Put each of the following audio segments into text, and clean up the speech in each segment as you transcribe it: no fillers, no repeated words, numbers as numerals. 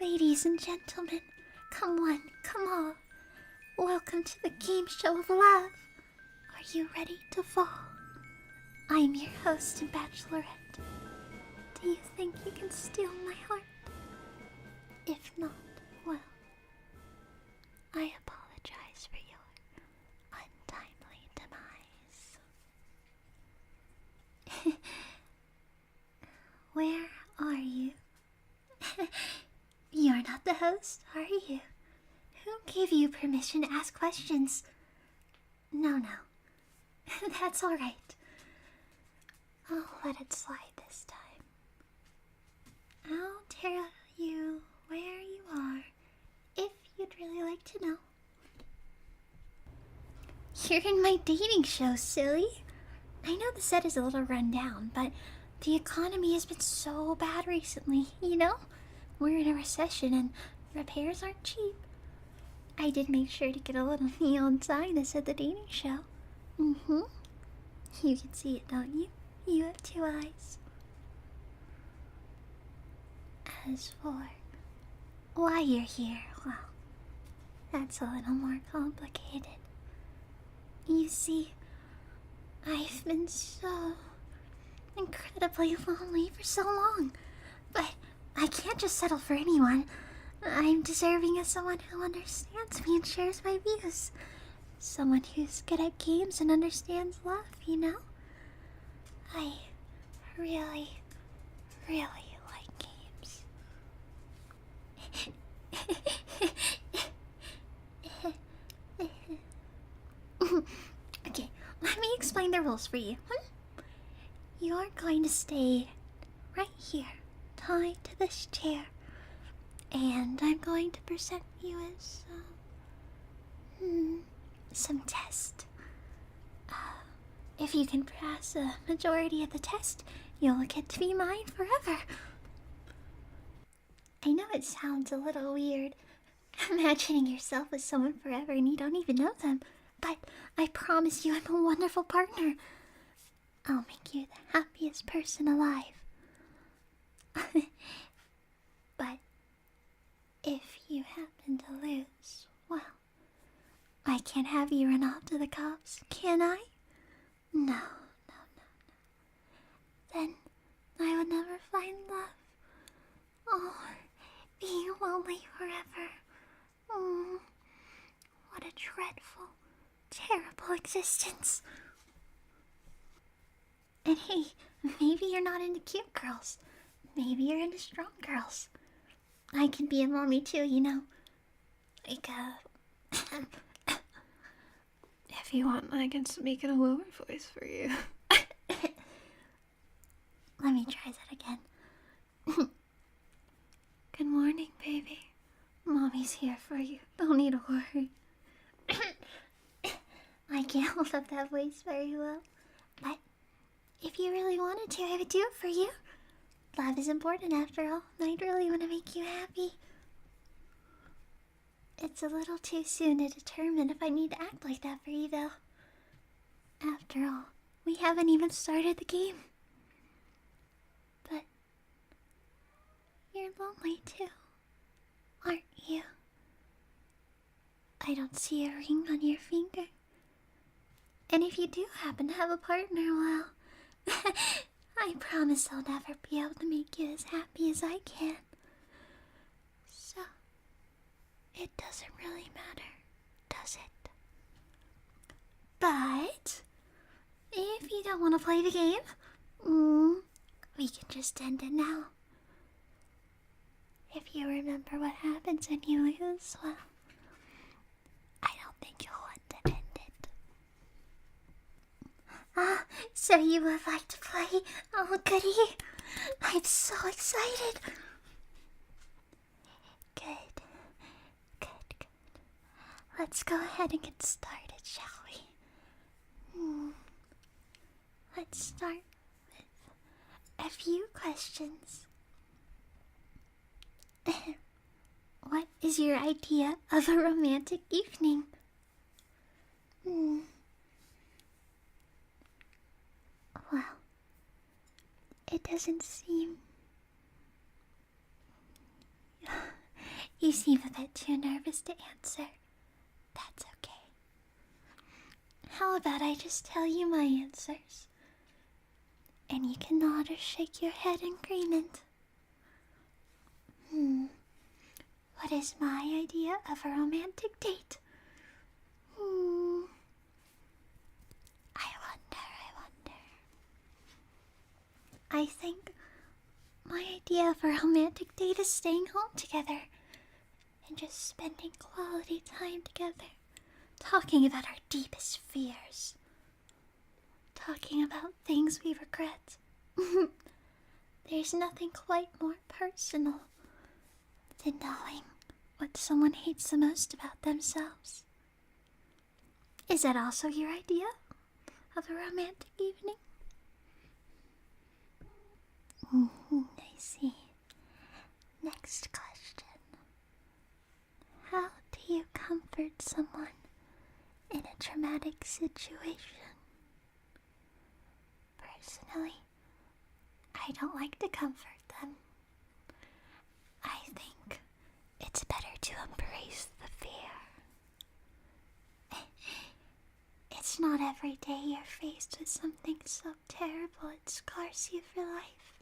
Ladies and gentlemen, come one, come all. Welcome to the game show of love. Are you ready to fall? I'm your host and bachelorette. Do you think you can steal my heart? If not, well, I apologize for your untimely demise. Where are you? You're not the host, are you? Who gave you permission to ask questions? No. That's alright. I'll let it slide this time. I'll tell you where you are, if you'd really like to know. You're in my dating show, silly. I know the set is a little run down, but the economy has been so bad recently, you know? We're in a recession and repairs aren't cheap. I did make sure to get a little neon sign that said the dating show. You can see it, don't you? You have two eyes. As for why you're here, well, that's a little more complicated. You see, I've been so incredibly lonely for so long, but I can't just settle for anyone. I'm deserving of someone who understands me and shares my views. Someone who's good at games and understands love, you know? I really like games. Okay, let me explain the rules for you. You're going to stay right here, tied to this chair. And I'm going to present you as, some test. If you can pass a majority of the test, you'll get to be mine forever. I know it sounds a little weird, imagining yourself with someone forever and you don't even know them, but I promise you I'm a wonderful partner. I'll make you the happiest person alive. But if you happen to lose, well, I can't have you run off to the cops, can I? No. Then I would never find love. Oh, being lonely forever. What a dreadful, terrible existence. And hey, maybe you're not into cute girls. Maybe you're into strong girls. I can be a mommy too, you know. Like, If you want, I can speak in a lower voice for you. Let me try that again. Good morning, baby. Mommy's here for you. Don't need to worry. I can't hold up that voice very well. But if you really wanted to, I would do it for you. Love is important after all. I'd really want to make you happy. It's a little too soon to determine if I need to act like that for you, though. After all, we haven't even started the game. But you're lonely too, aren't you? I don't see a ring on your finger. And if you do happen to have a partner, well, I promise I'll never be able to make you as happy as I can. So, it doesn't really matter, does it? But if you don't want to play the game, we can just end it now. If you remember what happens when you lose, well, I don't think you'll want to end it. So you would like to play? Oh, goody. I'm so excited. Good. Let's go ahead and get started, shall we? Let's start with a few questions. What is your idea of a romantic evening? Well, it doesn't seem You seem a bit too nervous to answer. That's okay. How about I just tell you my answers? And you can nod or shake your head in agreement. What is my idea of a romantic date? I wonder. I think my idea of a romantic date is staying home together and just spending quality time together, talking about our deepest fears, talking about things we regret. There's nothing quite more personal than knowing what someone hates the most about themselves. Is that also your idea of a romantic evening? I see. Next question. How do you comfort someone in a traumatic situation? Personally, I don't like to comfort them. I think it's better to embrace the fear. It's not every day you're faced with something so terrible it scars you for life.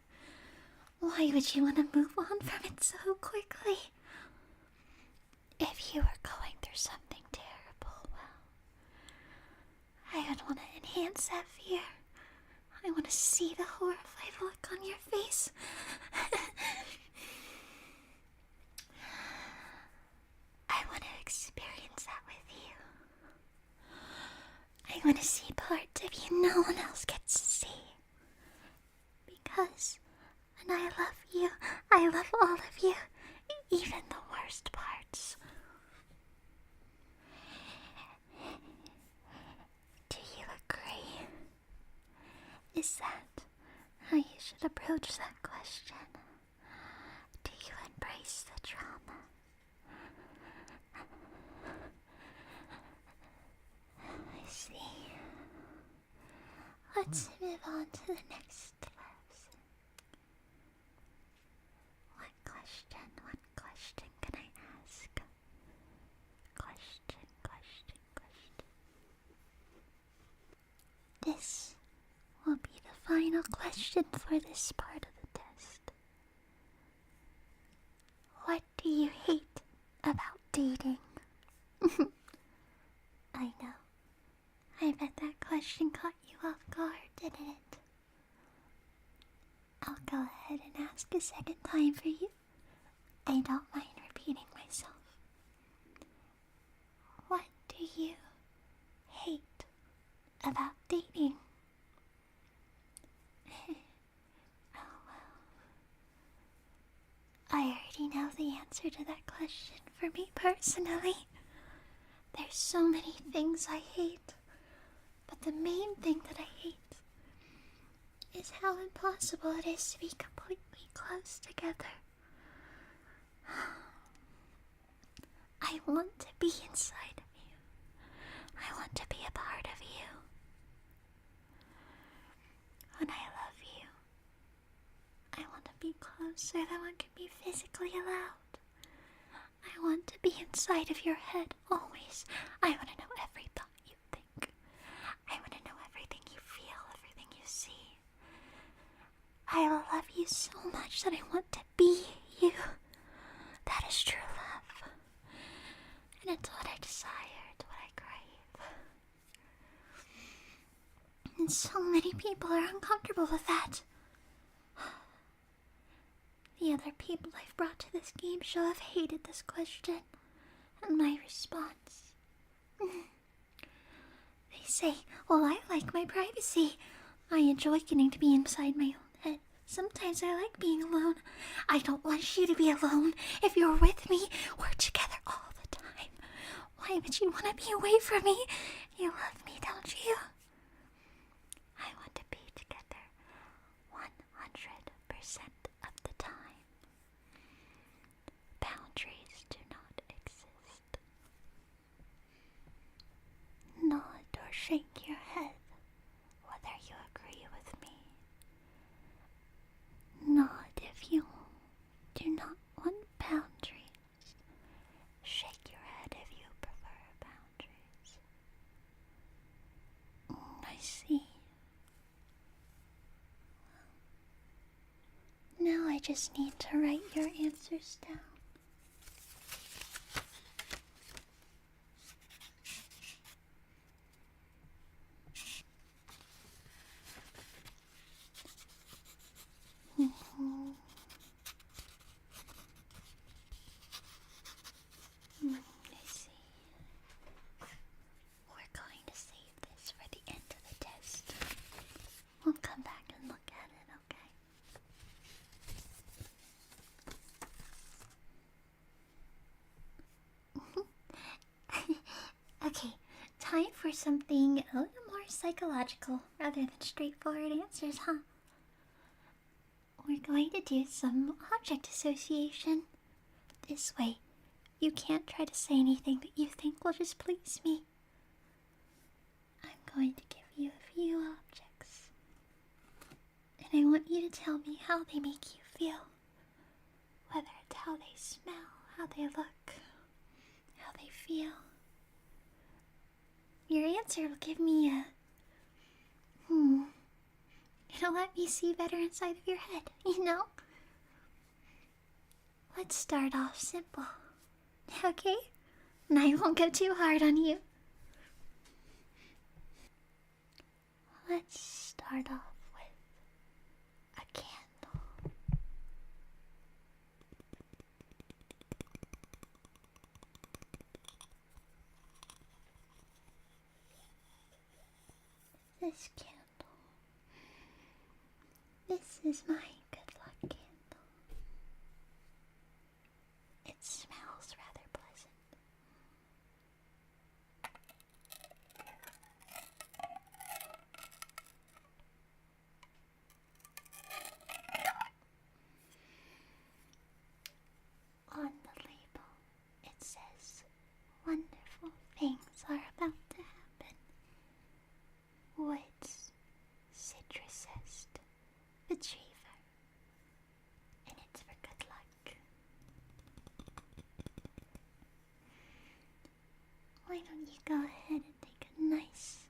Why would you want to move on from it so quickly? If you were going through something terrible, well, I would want to enhance that fear. I want to see the horrified look on your face. I want to experience that with you. I want to see parts of you no one else gets to see. Because when I love you, I love all of you, even the worst parts. Do you agree? Is that how you should approach that question? Do you embrace the trauma? I see. Let's move on to the next person. What question can I ask? Question. This will be the final question for this part of the test. What do you hate about dating? I know. I bet that question caught you off guard, didn't it? I'll go ahead and ask a second time for you. I don't mind repeating myself. What do you hate about dating? Oh well. I already know the answer to that question for me personally. There's so many things I hate, but the main thing that I hate is how impossible it is to be completely close together. I want to be inside of you. I want to be a part of you. When I love you, I want to be closer than one can be physically allowed. I want to be inside of your head always. I want to know every thought you think. I want to know everything you feel, everything you see. I love you so much that I want to be you. That is true love. And it's what I desire, it's what I crave. And so many people are uncomfortable with that. The other people I've brought to this game show have hated this question and my response. They say, well, I like my privacy. I enjoy getting to be inside my own head. Sometimes I like being alone. I don't want you to be alone. If you're with me, we're together all the time. Why would you want to be away from me? You love me, don't you? I want to be together 100% of the time. Boundaries do not exist. Nod or shake your head whether you agree with me. Nod if you do not want boundaries. just need to write your answers down. I see. We're going to save this for the end of the test. We'll come back and look at it, okay? Okay, time for something a little more psychological rather than straightforward answers, huh? We're going to do some object association. This way, you can't try to say anything that you think will just please me. I'm going to give you a few objects, and I want you to tell me how they make you feel. Whether it's how they smell, how they look, how they feel. Your answer will give me a... It'll let me see better inside of your head, you know? Let's start off simple, okay? And I won't go too hard on you. Let's start off with a candle. This candle. This is my good luck candle. It smells rather pleasant. On the label, it says, "Wonderful things are about to happen. Woods, citrus zest, retriever." And it's for good luck. Why don't you go ahead and take a nice,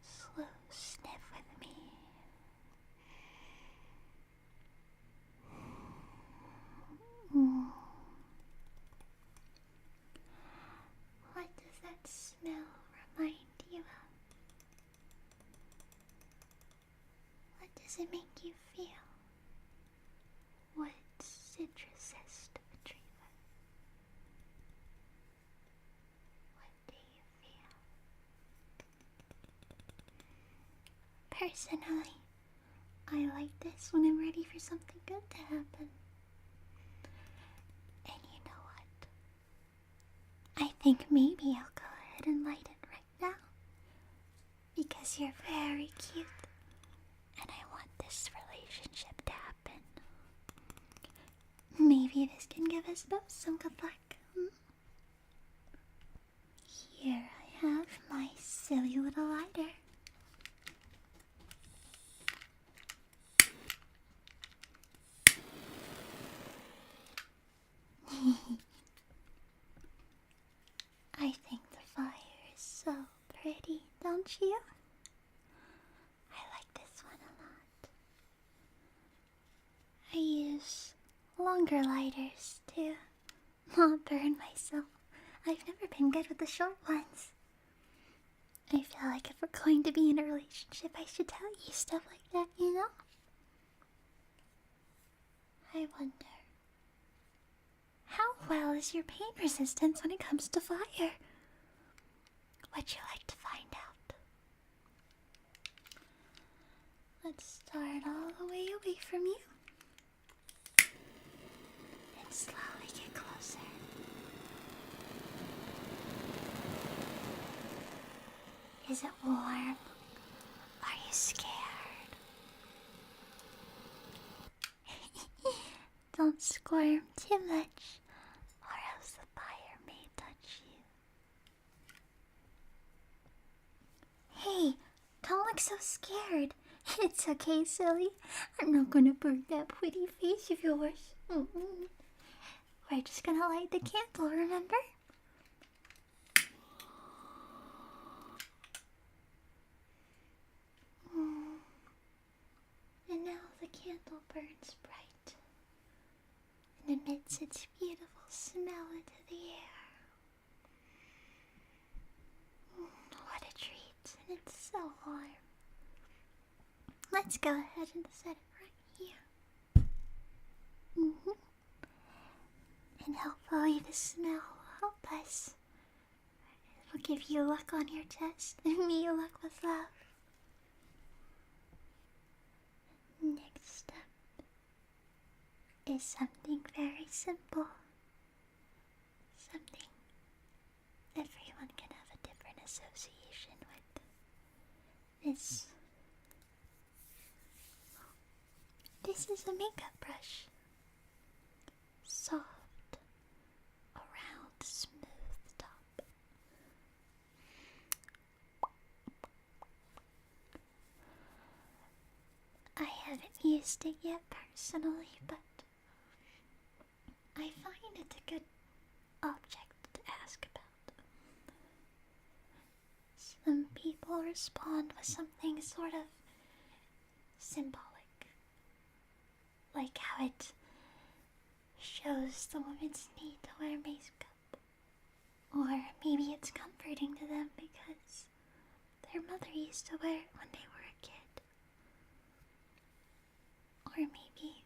slow sniff with me? What does that smell remind you of? What does it make you feel? Woods, citrus zest, retriever. What do you feel? Personally, I like this when I'm ready for something good to happen. And you know what? I think maybe I'll go ahead and light it right now. Because you're very cute. And I want this relationship to happen. Maybe this can give us both some good luck. Here I have my silly little lighter. I think the fire is so pretty, don't you? I like this one a lot. I use longer lighters to not burn myself. I've never been good with the short ones. I feel like if we're going to be in a relationship, I should tell you stuff like that, you know? I wonder, how well is your pain resistance when it comes to fire? Would you like to find out? Let's start all the way away from you. And slowly get closer. Is it warm? Are you scared? Don't squirm too much, or else the fire may touch you. Hey, don't look so scared. It's okay, silly. I'm not gonna burn that pretty face of yours. We're just gonna light the candle, remember? And now the candle burns bright and emits its beautiful smell into the air. What a treat, and it's so warm. Let's go ahead and set it right here. And hopefully the smell will help us. It will give you luck on your test and me luck with love. Next up is something very simple. Something everyone can have a different association with. This is a makeup brush. Soft, round, smooth top. I haven't used it yet personally, but I find it a good object to ask about. Some people respond with something sort of symbolic, like how it shows the woman's need to wear makeup, or maybe it's comforting to them because their mother used to wear it when they were a kid, or maybe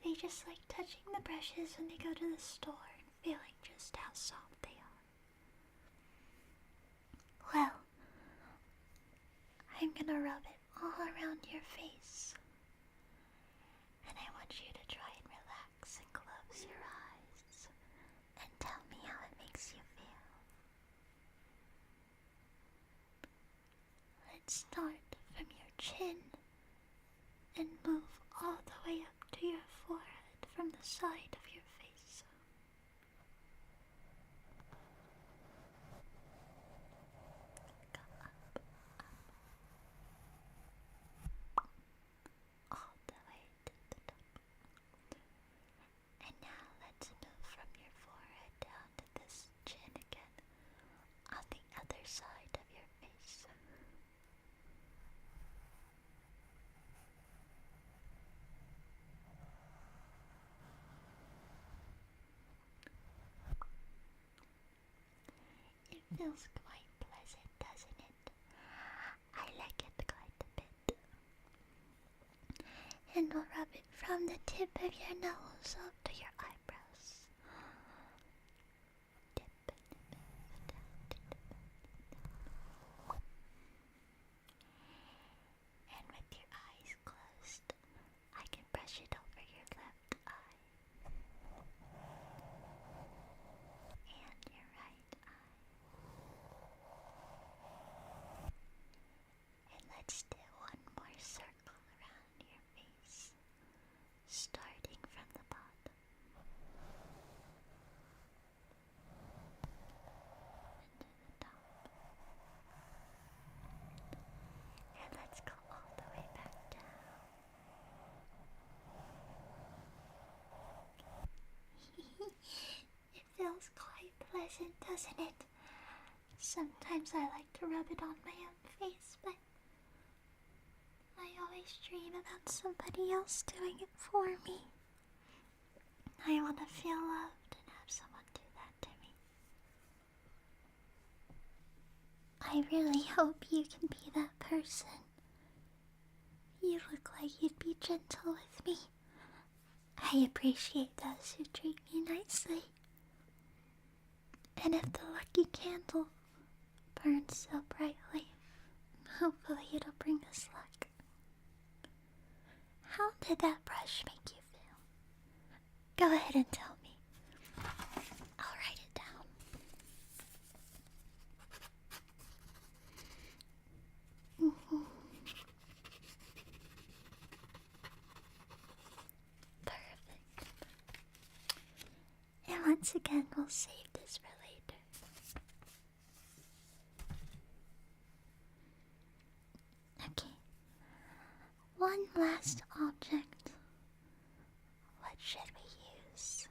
they just like touching the brushes when they go to the store and feeling just how soft they are. Well, I'm gonna rub it all around your face, and I want you to try and relax and close your eyes and tell me how it makes you feel. Let's start from your chin and move all the way up to your forehead from the side of your face. Go up, all the way to the top. And now let's move from your forehead down to this chin again on the other side of your face. It feels quite pleasant, doesn't it? I like it quite a bit. And we'll rub it from the tip of your nose up to your eyebrows. Dip and move down to the bottom. And with your eyes closed, I can brush it over your left eye and your right eye. And let's do one more circle around your face, starting from the bottom and to the top. And let's go all the way back down. It feels quite pleasant, doesn't it? Sometimes I like to rub it on my own face, but I always dream about somebody else doing it for me. I want to feel loved and have someone do that to me. I really hope you can be that person. You look like you'd be gentle with me. I appreciate those who treat me nicely. And if the lucky candle burns so brightly, hopefully it'll bring us luck. How did that brush make you feel? Go ahead and tell me. I'll write it down. Perfect. And once again, we'll save this for later. Okay. One last object. What should we use?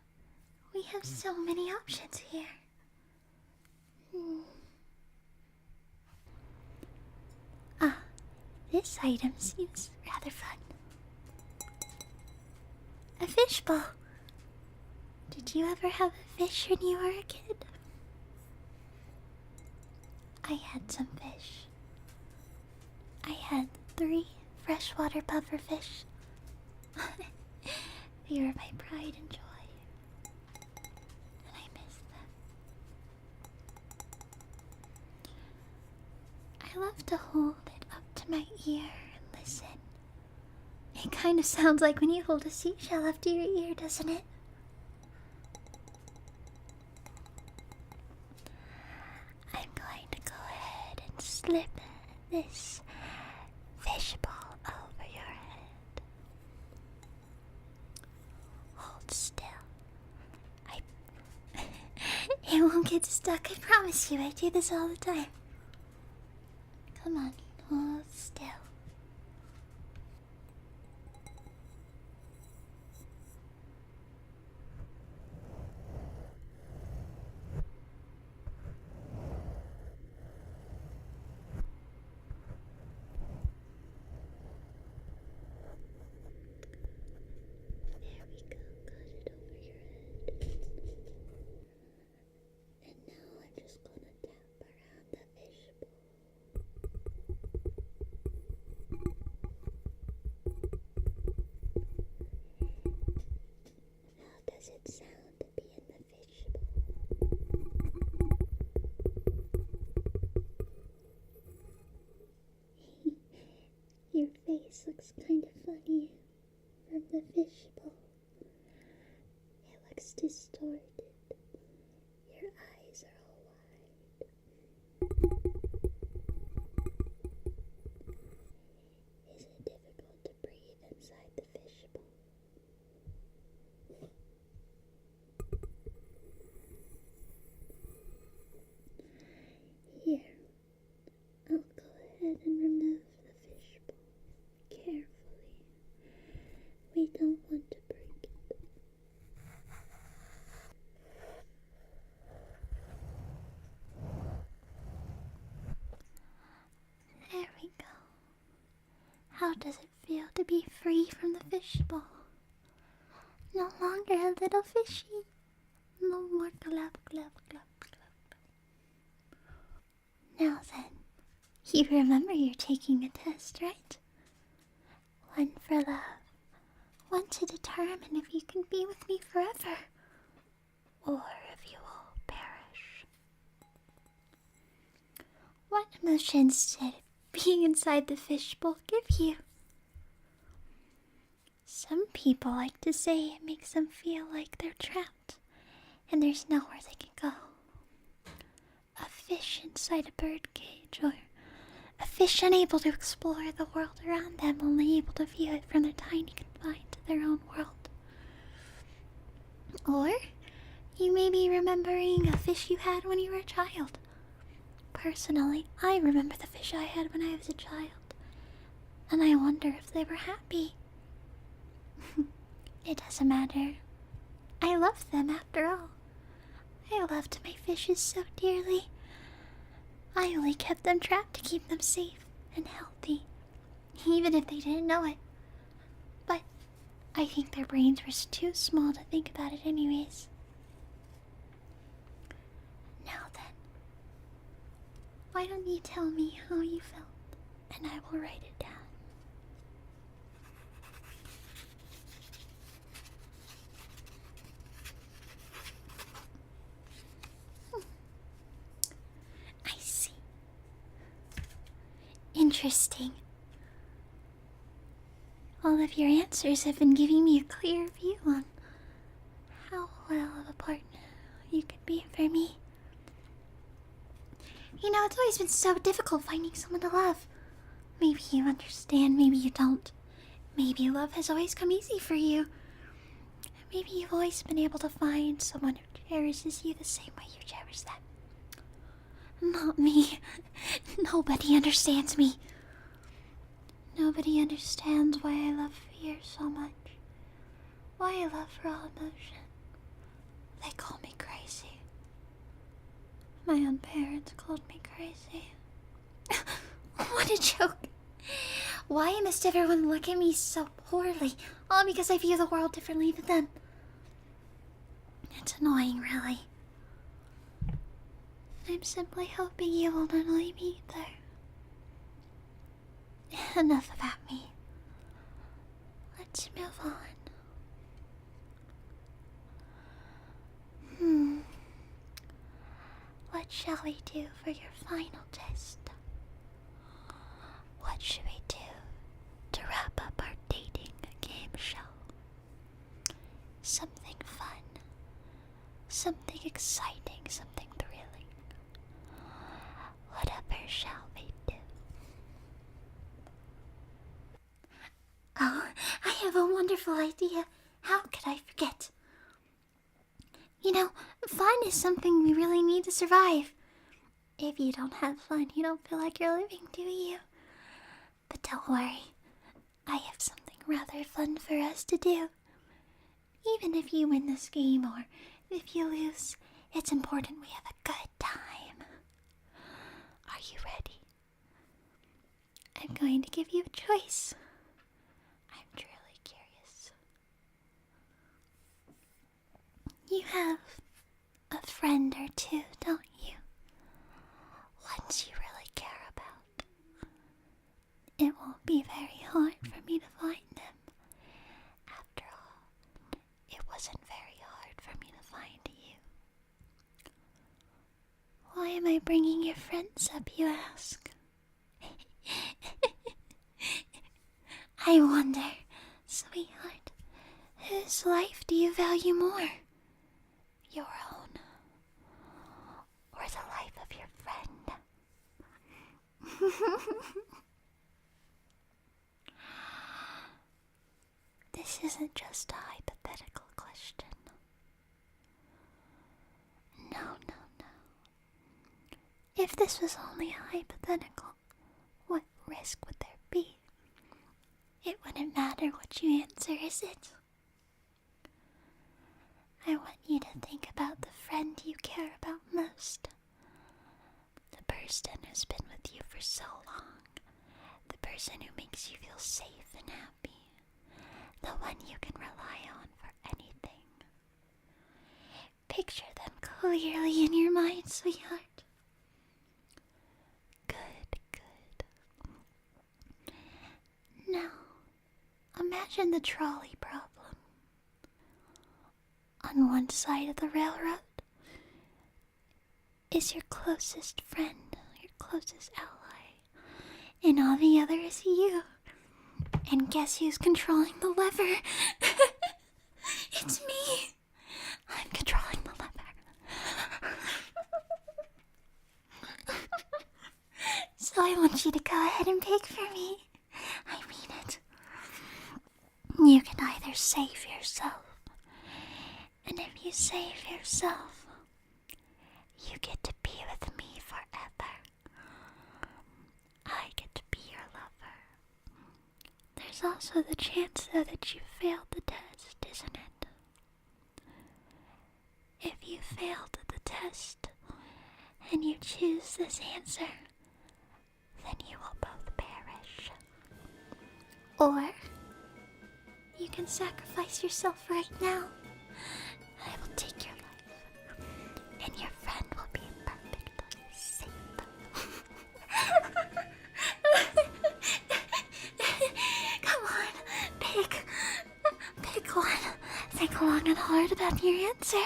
We have so many options here. Ah, this item seems rather fun. A fishbowl. Did you ever have a fish when you were a kid? I had some fish. I had 3 freshwater pufferfish. They were my pride and joy. And I miss them. I love to hold it up to my ear and listen. It kind of sounds like when you hold a seashell up to your ear, doesn't it? I'm going to go ahead and slip this fishbowl over your head. Hold still. It won't get stuck, I promise you. I do this all the time. Come on, hold still. There we go, got it over your head. And now I'm just gonna tap around the fishbowl. How does it sound to be in the fishbowl? Your face looks kind of funny from the fishbowl. It looks distorted. Your eyes are all wide. Is it difficult to breathe inside the fishbowl? Here, I'll go ahead and remove the fishbowl carefully. We don't want to break it. There we go. How does it feel to be free from the fishbowl? No longer a little fishy. No more glub, glub, glub, glub. Now then, you remember you're taking a test, right? One for love. One to determine if you can be with me forever, or if you will perish. What emotions did being inside the fishbowl give you? Some people like to say it makes them feel like they're trapped and there's nowhere they can go. A fish inside a bird cage, or a fish unable to explore the world around them, only able to view it from their tiny confined to their own world. Or you may be remembering a fish you had when you were a child. Personally, I remember the fish I had when I was a child, and I wonder if they were happy. It doesn't matter. I love them after all. I loved my fishes so dearly. I only kept them trapped to keep them safe and healthy, even if they didn't know it. But I think their brains were too small to think about it anyways. Now then, why don't you tell me how you felt, and I will write it down. I see. Interesting. All of your answers have been giving me a clear view on how well of a partner you could be for me. You know, it's always been so difficult finding someone to love. Maybe you understand, maybe you don't. Maybe love has always come easy for you. Maybe you've always been able to find someone who cherishes you the same way you cherish them. Not me. Nobody understands me. Nobody understands why I love fear so much. Why I love raw emotion. They call me crazy. My own parents called me crazy. What a joke. Why must everyone look at me so poorly? All because I view the world differently than them. It's annoying, really. I'm simply hoping you won't annoy me either. Enough about me. Let's move on. What shall we do for your final test? What should we do to wrap up our dating game show? Something fun. Something exciting. Something thrilling. Whatever shall we do? Oh, I have a wonderful idea. How could I forget? You know, fun is something we really need to survive. If you don't have fun, you don't feel like you're living, do you? But don't worry. I have something rather fun for us to do. Even if you win this game or if you lose, it's important we have a good time. Are you ready? I'm going to give you a choice. I'm truly curious. You have a friend or two, don't you? Ones you really care about. It won't be very hard for me to find them. After all, it wasn't very hard for me to find you. Why am I bringing your friends up, you ask? I wonder, sweetheart, whose life do you value more? Your own, or the life of your friend? This isn't just a hypothetical question. No. If this was only a hypothetical, what risk would there be? It wouldn't matter what you answer, is it? I want you to think about the friend you care about most. The person who's been with you for so long. The person who makes you feel safe and happy. The one you can rely on for anything. Picture them clearly in your mind, sweetheart. Good. Now, imagine the trolley problem. On one side of the railroad is your closest friend, your closest ally, and on the other is you. And guess who's controlling the lever? It's me. I'm controlling the lever. So I want you to go ahead and pick for me. I mean it. You can either save yourself, and if you save yourself, you get to be with me forever. I get to be your lover. There's also the chance, though, that you failed the test, isn't it? If you failed the test, and you choose this answer, then you will both perish. Or, you can sacrifice yourself right now. I will take your life, and your friend will be perfectly safe. Come on, pick one. Think long and hard about your answer.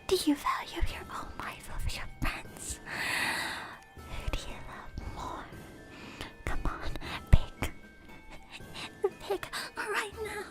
Do you value your own life over your friends? Who do you love more? Come on, pick right now.